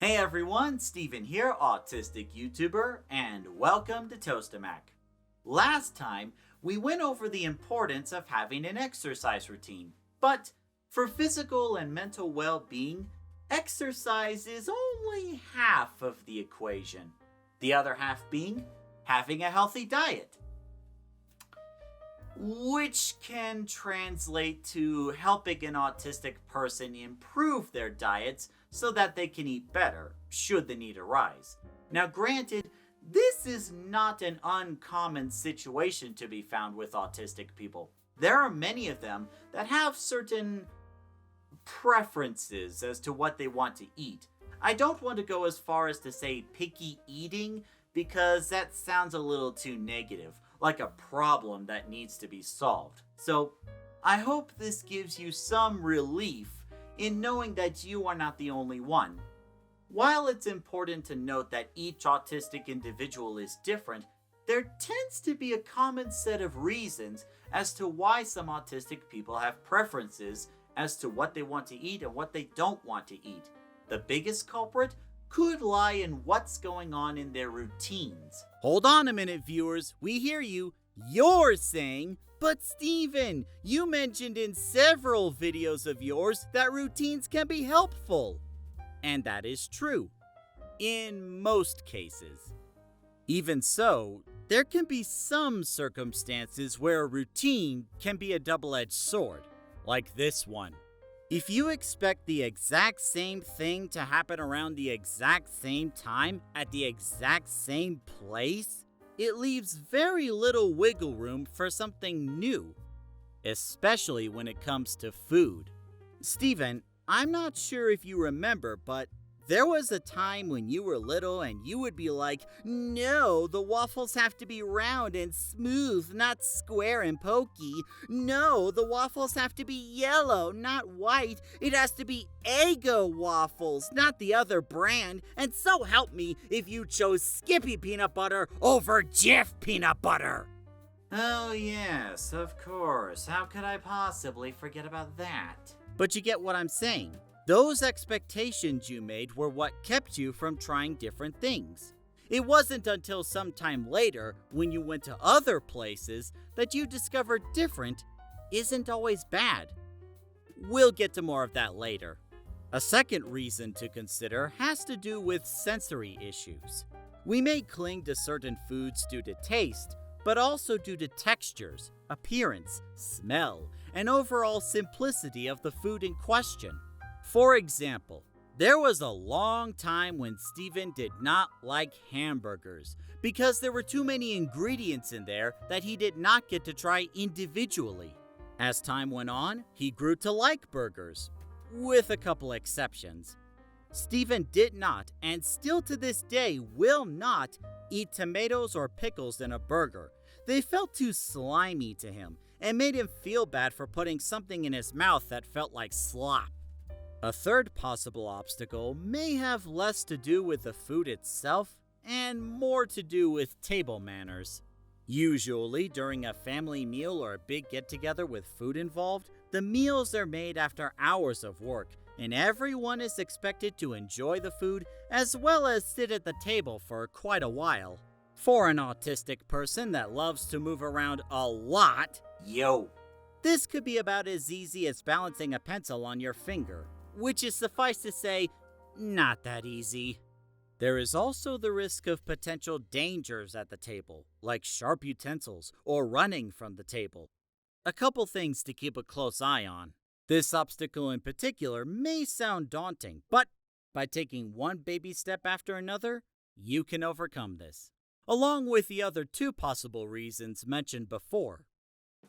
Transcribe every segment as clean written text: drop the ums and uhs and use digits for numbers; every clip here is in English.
Hey everyone, Steven here, Autistic YouTuber, and welcome to Toastamac. Last time, we went over the importance of having an exercise routine, but for physical and mental well-being, exercise is only half of the equation. The other half being having a healthy diet, which can translate to helping an autistic person improve their diets so that they can eat better, should the need arise. Now granted, this is not an uncommon situation to be found with autistic people. There are many of them that have certain preferences as to what they want to eat. I don't want to go as far as to say picky eating, because that sounds a little too negative, like a problem that needs to be solved. So, I hope this gives you some relief in knowing that you are not the only one. While it's important to note that each autistic individual is different, there tends to be a common set of reasons as to why some autistic people have preferences as to what they want to eat and what they don't want to eat. The biggest culprit could lie in what's going on in their routines. Hold on a minute, viewers. We hear you. You're saying, but Steven, you mentioned in several videos of yours that routines can be helpful. And that is true. In most cases. Even so, there can be some circumstances where a routine can be a double-edged sword, like this one. If you expect the exact same thing to happen around the exact same time at the exact same place, it leaves very little wiggle room for something new, especially when it comes to food. Steven, I'm not sure if you remember, but there was a time when you were little and you would be like, no, the waffles have to be round and smooth, not square and pokey. No, the waffles have to be yellow, not white. It has to be Eggo waffles, not the other brand. And so help me if you chose Skippy peanut butter over Jif peanut butter. Oh yes, of course. How could I possibly forget about that? But you get what I'm saying. Those expectations you made were what kept you from trying different things. It wasn't until some time later, when you went to other places, that you discovered different isn't always bad. We'll get to more of that later. A second reason to consider has to do with sensory issues. We may cling to certain foods due to taste, but also due to textures, appearance, smell, and overall simplicity of the food in question. For example, there was a long time when Steven did not like hamburgers because there were too many ingredients in there that he did not get to try individually. As time went on, he grew to like burgers, with a couple exceptions. Steven did not, and still to this day will not, eat tomatoes or pickles in a burger. They felt too slimy to him and made him feel bad for putting something in his mouth that felt like slop. A third possible obstacle may have less to do with the food itself and more to do with table manners. Usually, during a family meal or a big get-together with food involved, the meals are made after hours of work, and everyone is expected to enjoy the food as well as sit at the table for quite a while. For an autistic person that loves to move around a lot, this could be about as easy as balancing a pencil on your finger, which is, suffice to say, not that easy. There is also the risk of potential dangers at the table, like sharp utensils or running from the table. A couple things to keep a close eye on. This obstacle in particular may sound daunting, but by taking one baby step after another, you can overcome this, along with the other two possible reasons mentioned before.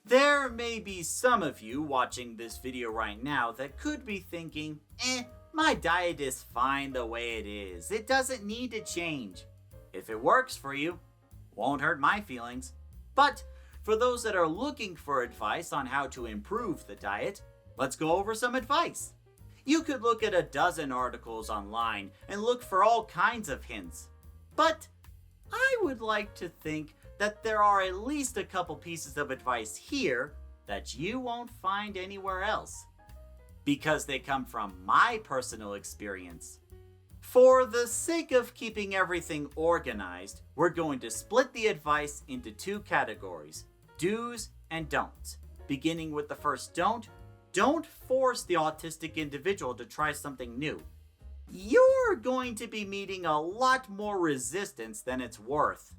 There may be some of you watching this video right now that could be thinking, my diet is fine the way it is. It doesn't need to change. If it works for you, won't hurt my feelings. But for those that are looking for advice on how to improve the diet, let's go over some advice. You could look at a dozen articles online and look for all kinds of hints. But I would like to think that there are at least a couple pieces of advice here that you won't find anywhere else, because they come from my personal experience. For the sake of keeping everything organized, we're going to split the advice into two categories, do's and don'ts. Beginning with the first don't force the autistic individual to try something new. You're going to be meeting a lot more resistance than it's worth.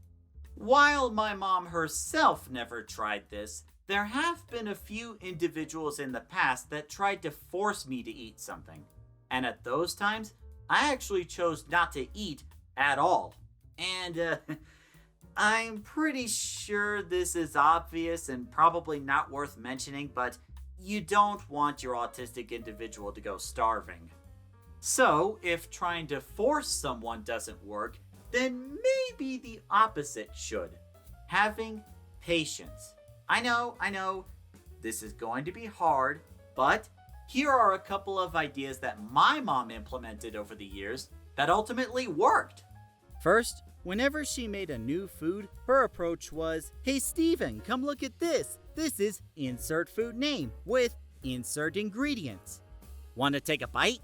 While my mom herself never tried this, there have been a few individuals in the past that tried to force me to eat something. And at those times, I actually chose not to eat at all. And I'm pretty sure this is obvious and probably not worth mentioning, but you don't want your autistic individual to go starving. So, if trying to force someone doesn't work, then maybe the opposite should. Having patience. I know, this is going to be hard, but here are a couple of ideas that my mom implemented over the years that ultimately worked. First, whenever she made a new food, her approach was, "Hey Steven, come look at this. This is insert food name with insert ingredients. Want to take a bite?"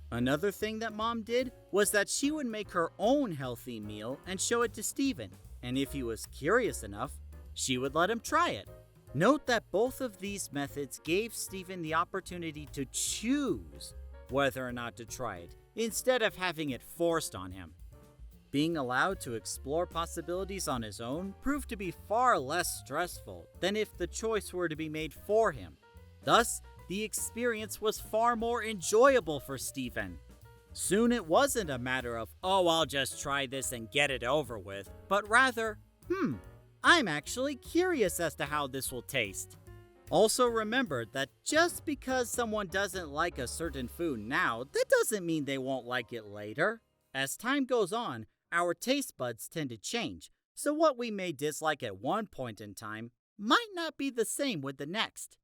Another thing that Mom did was that she would make her own healthy meal and show it to Steven, and if he was curious enough, she would let him try it. Note that both of these methods gave Steven the opportunity to choose whether or not to try it, instead of having it forced on him. Being allowed to explore possibilities on his own proved to be far less stressful than if the choice were to be made for him. Thus, the experience was far more enjoyable for Steven. Soon it wasn't a matter of, "Oh, I'll just try this and get it over with," but rather, I'm actually curious as to how this will taste. Also remember that just because someone doesn't like a certain food now, that doesn't mean they won't like it later. As time goes on, our taste buds tend to change, so what we may dislike at one point in time might not be the same with the next.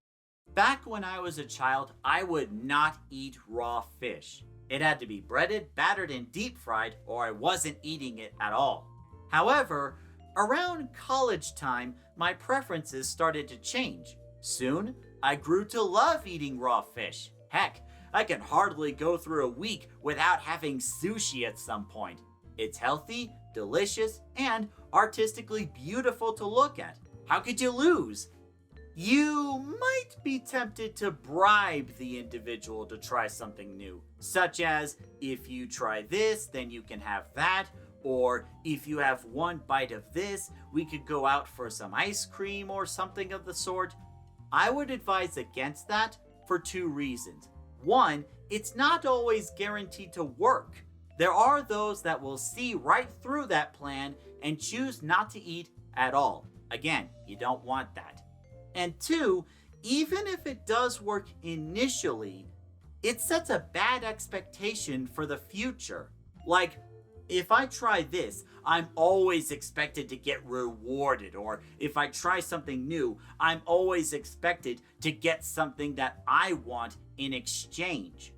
Back when I was a child, I would not eat raw fish. It had to be breaded, battered, and deep fried, or I wasn't eating it at all. However, around college time, my preferences started to change. Soon, I grew to love eating raw fish. Heck, I can hardly go through a week without having sushi at some point. It's healthy, delicious, and artistically beautiful to look at. How could you lose? You might be tempted to bribe the individual to try something new, such as, if you try this, then you can have that, or if you have one bite of this, we could go out for some ice cream or something of the sort. I would advise against that for two reasons. One, it's not always guaranteed to work. There are those that will see right through that plan and choose not to eat at all. Again, you don't want that. And two, even if it does work initially, it sets a bad expectation for the future. Like, if I try this, I'm always expected to get rewarded, or if I try something new, I'm always expected to get something that I want in exchange.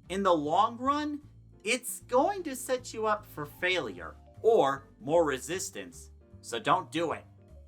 In the long run, it's going to set you up for failure, or more resistance, so don't do it.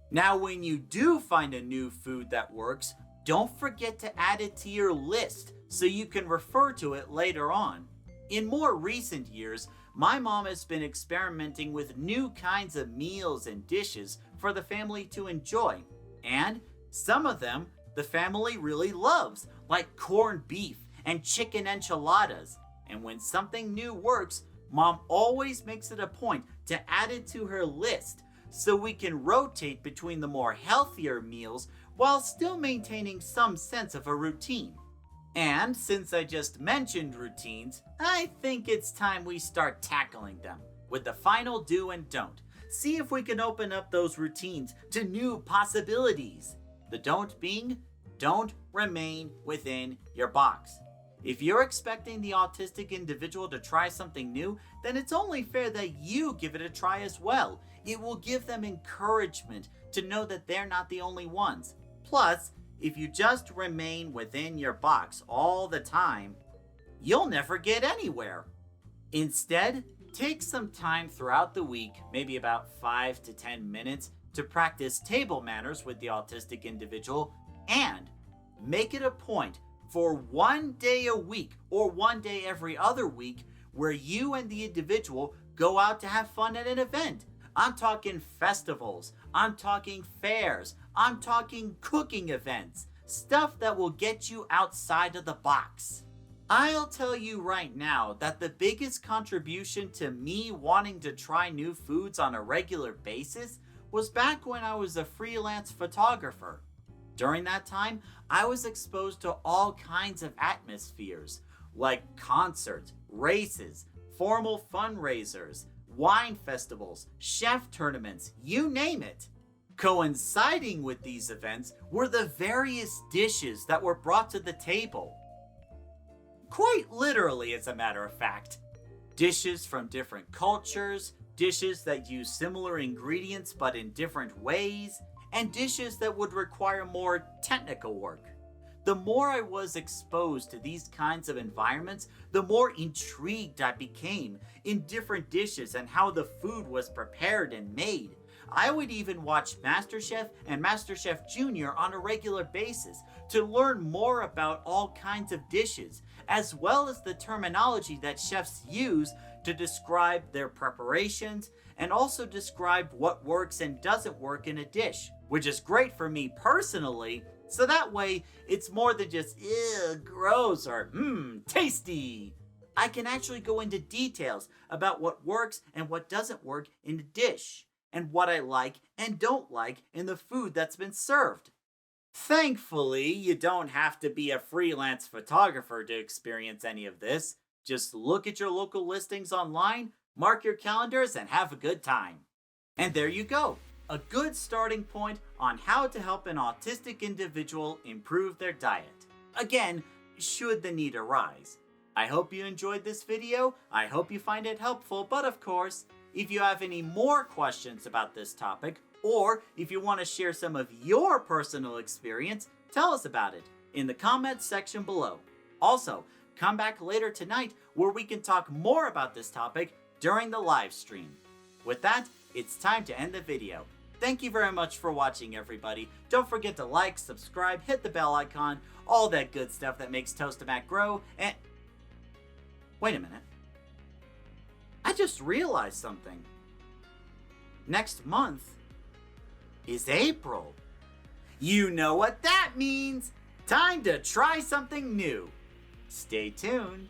Now, when you do find a new food that works, don't forget to add it to your list so you can refer to it later on. In more recent years, my mom has been experimenting with new kinds of meals and dishes for the family to enjoy, and some of them the family really loves, like corned beef and chicken enchiladas. And when something new works, Mom always makes it a point to add it to her list so we can rotate between the more healthier meals while still maintaining some sense of a routine. And since I just mentioned routines, I think it's time we start tackling them with the final do and don't. See if we can open up those routines to new possibilities. The don't being, don't remain within your box. If you're expecting the autistic individual to try something new, then it's only fair that you give it a try as well. It will give them encouragement to know that they're not the only ones. Plus, if you just remain within your box all the time, you'll never get anywhere. Instead, take some time throughout the week, maybe about 5 to 10 minutes, to practice table manners with the autistic individual, and make it a point for one day a week or one day every other week where you and the individual go out to have fun at an event. I'm talking festivals, I'm talking fairs, I'm talking cooking events, stuff that will get you outside of the box. I'll tell you right now that the biggest contribution to me wanting to try new foods on a regular basis was back when I was a freelance photographer. During that time, I was exposed to all kinds of atmospheres, like concerts, races, formal fundraisers, wine festivals, chef tournaments, you name it. Coinciding with these events were the various dishes that were brought to the table. Quite literally, as a matter of fact. Dishes from different cultures, dishes that use similar ingredients but in different ways, and dishes that would require more technical work. The more I was exposed to these kinds of environments, the more intrigued I became in different dishes and how the food was prepared and made. I would even watch MasterChef and MasterChef Junior on a regular basis to learn more about all kinds of dishes, as well as the terminology that chefs use to describe their preparations and also describe what works and doesn't work in a dish, which is great for me personally, so that way it's more than just ew, gross or tasty. I can actually go into details about what works and what doesn't work in a dish, and what I like and don't like in the food that's been served. Thankfully, you don't have to be a freelance photographer to experience any of this. Just look at your local listings online, mark your calendars, and have a good time. And there you go, a good starting point on how to help an autistic individual improve their diet. Again, should the need arise. I hope you enjoyed this video, I hope you find it helpful, but of course, if you have any more questions about this topic, or if you want to share some of your personal experience, tell us about it in the comments section below. Also, come back later tonight where we can talk more about this topic during the live stream. With that, it's time to end the video. Thank you very much for watching, everybody. Don't forget to like, subscribe, hit the bell icon, all that good stuff that makes Toast-O-Mac grow, and... Wait a minute. I just realized something. Next month is April. You know what that means. Time to try something new. Stay tuned.